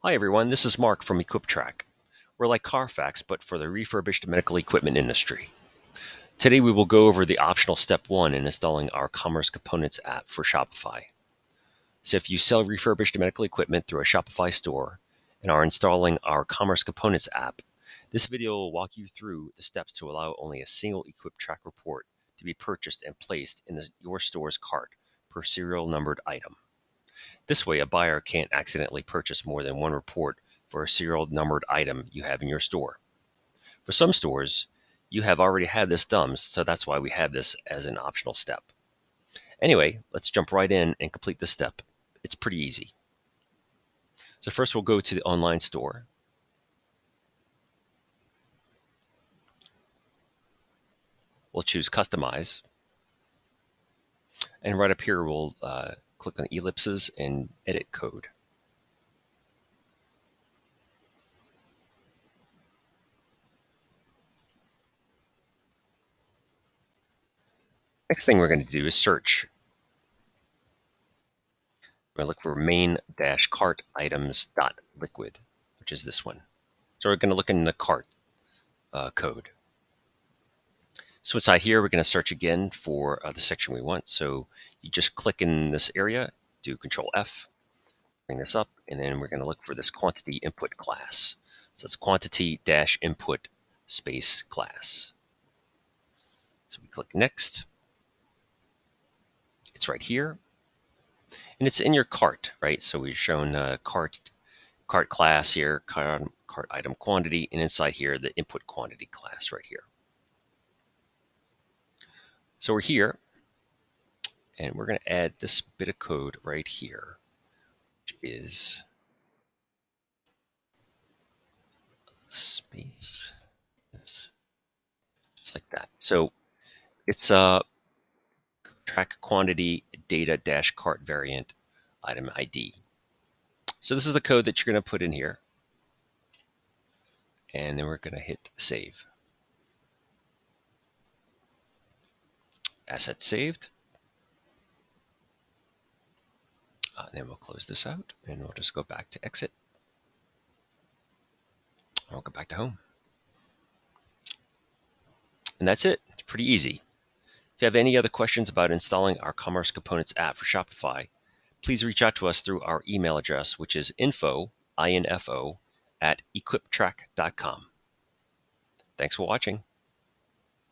Hi everyone, this is Mark from Equiptrack. We're like Carfax, but for the refurbished medical equipment industry. Today we will go over the optional step 1 in installing our Commerce Components app for Shopify. So if you sell refurbished medical equipment through a Shopify store and are installing our Commerce Components app, this video will walk you through the steps to allow only a single Equiptrack report to be purchased and placed in your store's cart per serial numbered item. This way, a buyer can't accidentally purchase more than one report for a serial numbered item you have in your store. For some stores, you have already had this done, so that's why we have this as an optional step. Anyway, let's jump right in and complete this step. It's pretty easy. So first we'll go to the online store. We'll choose Customize. And right up here, we'll click on ellipses and edit code. Next thing we're going to do is search. We're going to look for main-cart items.liquid, which is this one. So we're going to look in the cart code. So inside here, we're going to search again for the section we want. So you just click in this area, do Control F, bring this up, and then we're going to look for this quantity input class. So it's quantity-input space class. So we click Next. It's right here. And it's in your cart, right? So we've shown cart class here, cart item quantity, and inside here, the input quantity class right here. So we're here, and we're going to add this bit of code right here, which is space, just like that. So it's track quantity data dash cart variant item ID. So this is the code that you're going to put in here, and then we're going to hit save. Asset saved. Then we'll close this out, and we'll just go back to exit. We'll go back to home. And that's it. It's pretty easy. If you have any other questions about installing our Commerce Components app for Shopify, please reach out to us through our email address, which is info, at equiptrack.com. Thanks for watching.